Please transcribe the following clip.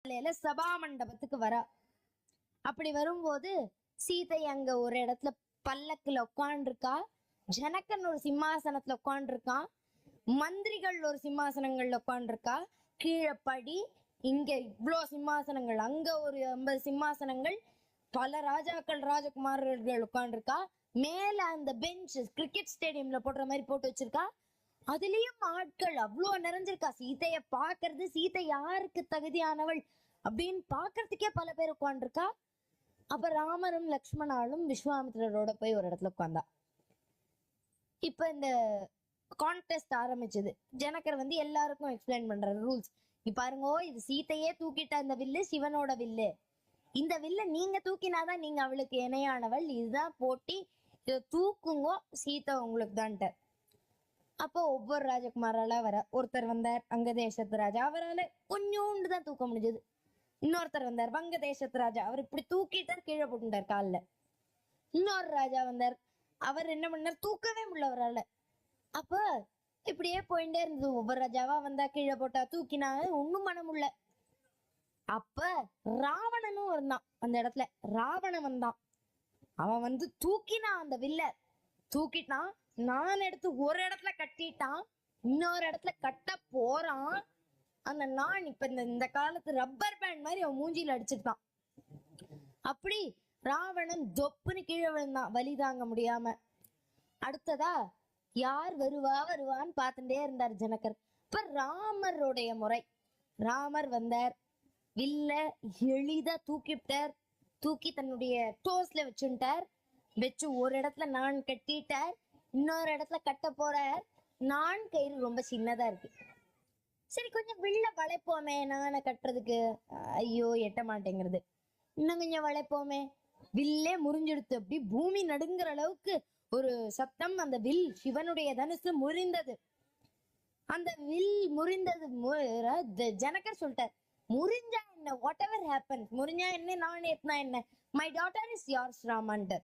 சபா மண்டபத்துக்கு வரா. அப்படி வரும்போது சீதை அங்க ஒரு இடத்துல பல்லக்குல உட்காண்டிருக்கா. ஜனகன் ஒரு சிம்மாசனத்துல உட்காண்டிருக்கான். மந்திரிகள் ஒரு சிம்மாசனங்கள்ல உட்காண்டிருக்கா. கீழே படி, இங்க இவ்வளோ சிம்மாசனங்கள், அங்க ஒரு 50 சிம்மாசனங்கள், பல ராஜாக்கள் ராஜகுமாரர்கள் உட்காண்டிருக்கா. மேல அந்த பெஞ்ச் கிரிக்கெட் ஸ்டேடியம்ல போடுற மாதிரி போட்டு வச்சிருக்கா. அதுலயும் ஆட்கள் அவ்வளோ நிறைஞ்சிருக்கா. சீதைய பாக்குறது, சீதை யாருக்கு தகுதியானவள் அப்படின்னு பாக்குறதுக்கே பல பேர் உட்காந்துருக்கா. அப்ப ராமரும் லக்ஷ்மணாலும் விஸ்வாமித்திரரோட போய் ஒரு இடத்துல உட்கார்ந்தா. இப்ப இந்த கான்டெஸ்ட் ஆரம்பிச்சது. ஜனகர் எல்லாருக்கும் எக்ஸ்பிளைன் பண்றாரு ரூல்ஸ். பாருங்க, இது சீதையே தூக்கிட்ட அந்த வில்லு சிவனோட வில்லு. இந்த வில்ல நீங்க தூக்கினாதான் நீங்க அவளுக்கு இணையானவள். இதுதான் போட்டி, இதை தூக்குங்கோ, சீதை உங்களுக்கு தான்ட்ட. அப்போ ஒவ்வொரு ராஜகுமாரால வர ஒருத்தர் வந்தார் அங்க தேசத்து ராஜா, அவரால் கொஞ்சோண்டு தான் தூக்க முடிஞ்சது. இன்னொருத்தர் வந்தார் வங்க தேசத்து ராஜா, அவர் இப்படி தூக்கிட்டார், கீழே போட்டுட்டார் காலில். இன்னொரு ராஜா வந்தார், அவர் என்ன பண்ணார், தூக்கவே முடியல அவரால். அப்ப இப்படியே போயிட்டே இருந்தது. ஒவ்வொரு ராஜாவா வந்தா, கீழே போட்டா, தூக்கினா, ஒன்னும் பண்ண முடியல. அப்ப ராவணனும் இருந்தான் அந்த இடத்துல. ராவணன் வந்தான். அவன் தூக்கினான் அந்த வில்ல. தூக்கிட்டான், நான் எடுத்து ஒரு இடத்துல கட்டிட்டான், இன்னொரு இடத்துல கட்ட போறான். அந்த நான் இப்ப இந்த காலத்து ரப்பர் பேண்ட் மாதிரி அவன் மூஞ்சியில அடிச்சிருக்கான். அப்படி ராவணன் தொப்புன்னு கீழே விழுந்தான், வலி தாங்க முடியாம. அடுத்ததா யார் வருவான்னு பார்த்துட்டே இருந்தார் ஜனகர். இப்ப ராமருடைய முறை. ராமர் வந்தார், வில்ல எளிதா தூக்கிட்டார். தூக்கி தன்னுடைய டோஸ்ல வச்சுட்டார். வச்சு ஒரு இடத்துல நான் கட்டிட்டார், இன்னொரு இடத்துல கட்ட போறார். நான் கயிறு ரொம்ப சின்னதா இருக்கு. சரி, கொஞ்சம் வில்ல வளைப்போமே நானை கட்டுறதுக்கு. ஐயோ, எட்ட மாட்டேங்கிறது. இன்னும் கொஞ்சம் வளைப்போமே. வில்லே முறிஞ்செடுத்து அப்படி பூமி நடுங்குற அளவுக்கு ஒரு சத்தம். அந்த வில், சிவனுடைய தனுசு முறிந்தது. அந்த வில் முறிந்தது. ஜனகர் சொல்லிட்டார், முறிஞ்சா என்ன, வாட் எவர் ஹேப்பன், முறிஞ்சா என்ன, நான் ஏத்னா என்ன, மை டாட்டர் இஸ் யார்ஸ் ராமன்டர்.